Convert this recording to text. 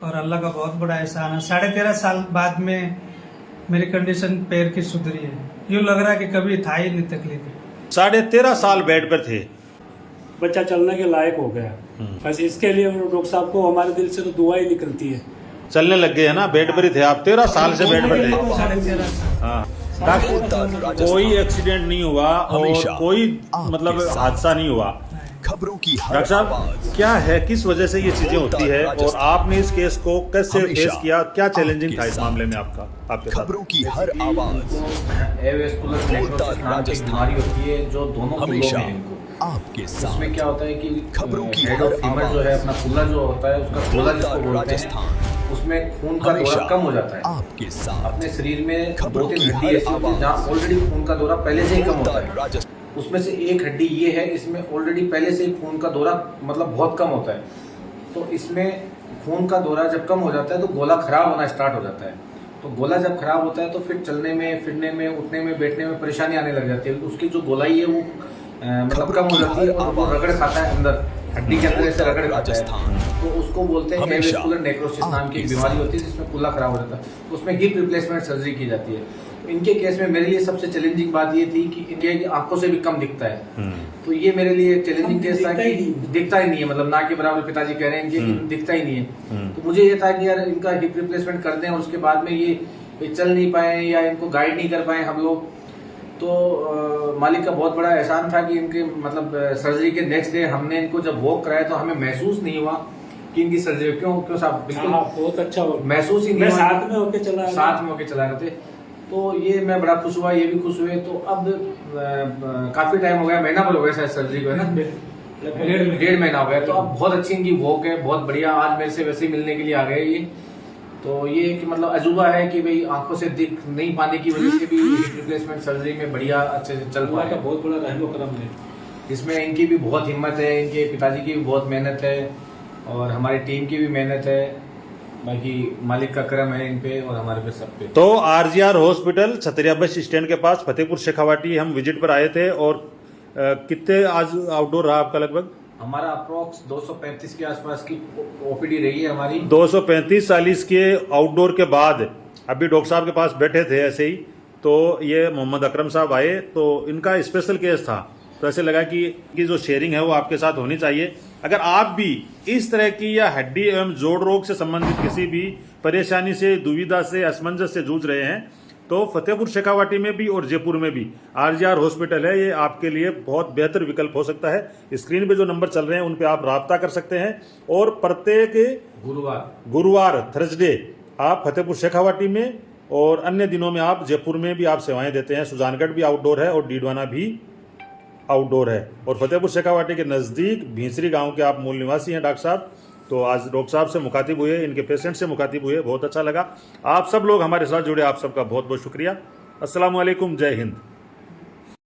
और अल्लाह का बहुत बड़ा एहसान है। 13.5 साल बाद में मेरी कंडीशन पैर की सुधरी है। यूँ लग रहा है कि कभी था ही नहीं तकलीफ। 13.5 साल बेड पर थे। बच्चा चलने के लायक हो गया। बस इसके लिए डॉक्टर साहब को हमारे दिल से तो दुआ ही निकलती है। चलने लग गए है ना, बेड पर ही थे आप, 13 साल से बेड पर थे। 13.5 साल। हाँ, कोई एक्सीडेंट नहीं हुआ और कोई मतलब हादसा नहीं हुआ। खबरों की डॉक्टर साहब, क्या है, किस वजह से ये चीजें होती है और आपने इस केस को कैसे फेस किया, क्या चैलेंजिंग था इस मामले में आपके साथ? खबरों की हर आवाज एवेस्कुलर नेक्रोसिस नाम की बीमारी होती है जो दोनों कुल्लों में है इनको। आपके साथ उसमें क्या होता है कि खबरों की हेड ऑफ फीमर जो है अपना कुल्ला जो होता है उसका गोला जिसको बोलते हैं, उसमें खून का दौरा कम हो जाता है। आपके साथ अपने शरीर में खबरों 2-3 की हड्डी हर ऐसी होती है जहाँ ऑलरेडी खून का दौरा पहले से ही कम होता है। उसमें से एक हड्डी ये है, इसमें ऑलरेडी पहले से ही खून का दौरा मतलब बहुत कम होता है। तो इसमें खून का दौरा जब कम हो जाता है तो गोला खराब होना स्टार्ट हो जाता है। तो गोला जब खराब होता है तो फिर चलने में, फिरने में, उठने में, बैठने में परेशानी आने लग जाती है। उसकी जो गोलाई है वो मतलब कम हो जाती है और वो रगड़ खाता है अंदर, हड्डी के अंदर ऐसे रगड़ खाता है। तो उसको बोलते हैं एवेस्कुलर नेक्रोसिस नाम की एक बीमारी होती है जिसमें कुल्ला खराब हो जाता है। उसमें हिप रिप्लेसमेंट सर्जरी की जाती है। इनके केस में मेरे लिए सबसे चैलेंजिंग बात ये थी कि इनके आंखों से भी कम दिखता है। तो ये मेरे लिए चैलेंजिंग केस था कि दिखता ही नहीं है, मतलब ना के बराबर पिताजी कह रहे हैं कि दिखता ही नहीं है। तो मुझे ये था कि यार इनका हिप रिप्लेसमेंट कर दें और उसके बाद में ये चल नहीं पाए या इनको गाइड नहीं कर पाए हम लोग। तो मालिक का बहुत बड़ा एहसान था कि इनके मतलब सर्जरी के नेक्स्ट डे हमने इनको जब वॉक कराया तो हमें महसूस नहीं हुआ कि इनकी सर्जरी क्यों साहब, बिल्कुल बहुत अच्छा महसूस ही नहीं हुआ। साथ में होके चला रहे थे। तो ये मैं बड़ा खुश हुआ, ये भी खुश हुए। तो अब काफी टाइम हो गया, महीना भर हो गया शायद सर्जरी को, है ना, 1.5 महीना हो गया। तो अब बहुत अच्छी इनकी वॉक है, बहुत बढ़िया। आज मेरे से वैसे ही मिलने के लिए आ गए ये। तो ये एक मतलब अजूबा है कि भाई आंखों से दिख नहीं पाने की वजह से भी रिप्लेसमेंट सर्जरी में बढ़िया अच्छे से चल पाया। बहुत बड़ा रहमो करम है। इसमें इनकी भी बहुत हिम्मत है, इनके पिताजी की भी बहुत मेहनत है और हमारी टीम की भी मेहनत है। बाकी मालिक का करम है इन पे और हमारे पे सब पे। तो आरजीआर हॉस्पिटल छतरिया बस स्टैंड के पास फतेहपुर शेखावाटी हम विजिट पर आए थे। और कितने आज आउटडोर रहा आपका? लगभग हमारा अप्रोक्स 235 के आसपास की ओपीडी रही है हमारी। 235-40 के आउटडोर के बाद अभी डॉक्टर साहब के पास बैठे थे ऐसे ही, तो ये मोहम्मद अकरम साहब आए। तो इनका स्पेशल केस था, तो ऐसे लगा कि जो शेयरिंग है वो आपके साथ होनी चाहिए। अगर आप भी इस तरह की या हड्डी एवं जोड़ रोग से संबंधित किसी भी परेशानी से, दुविधा से, असमंजस से जूझ रहे हैं तो फतेहपुर शेखावाटी में भी और जयपुर में भी आरजीआर हॉस्पिटल है। ये आपके लिए बहुत बेहतर विकल्प हो सकता है। स्क्रीन पे जो नंबर चल रहे हैं उन पे आप राब्ता कर सकते हैं। और प्रत्येक गुरुवार थर्सडे आप फतेहपुर शेखावाटी में और अन्य दिनों में आप जयपुर में भी आप सेवाएं देते हैं। सुजानगढ़ भी आउटडोर है और डीडवाना भी आउटडोर है। और फतेहपुर शेखावाटी के नज़दीक भींसरी गांव के आप मूल निवासी हैं डॉक्टर साहब। तो आज डॉक्टर साहब से मुखातिब हुए, इनके पेशेंट से मुखातिब हुए, बहुत अच्छा लगा। आप सब लोग हमारे साथ जुड़े, आप सबका बहुत बहुत शुक्रिया। अस्सलाम वालेकुम, जय हिंद।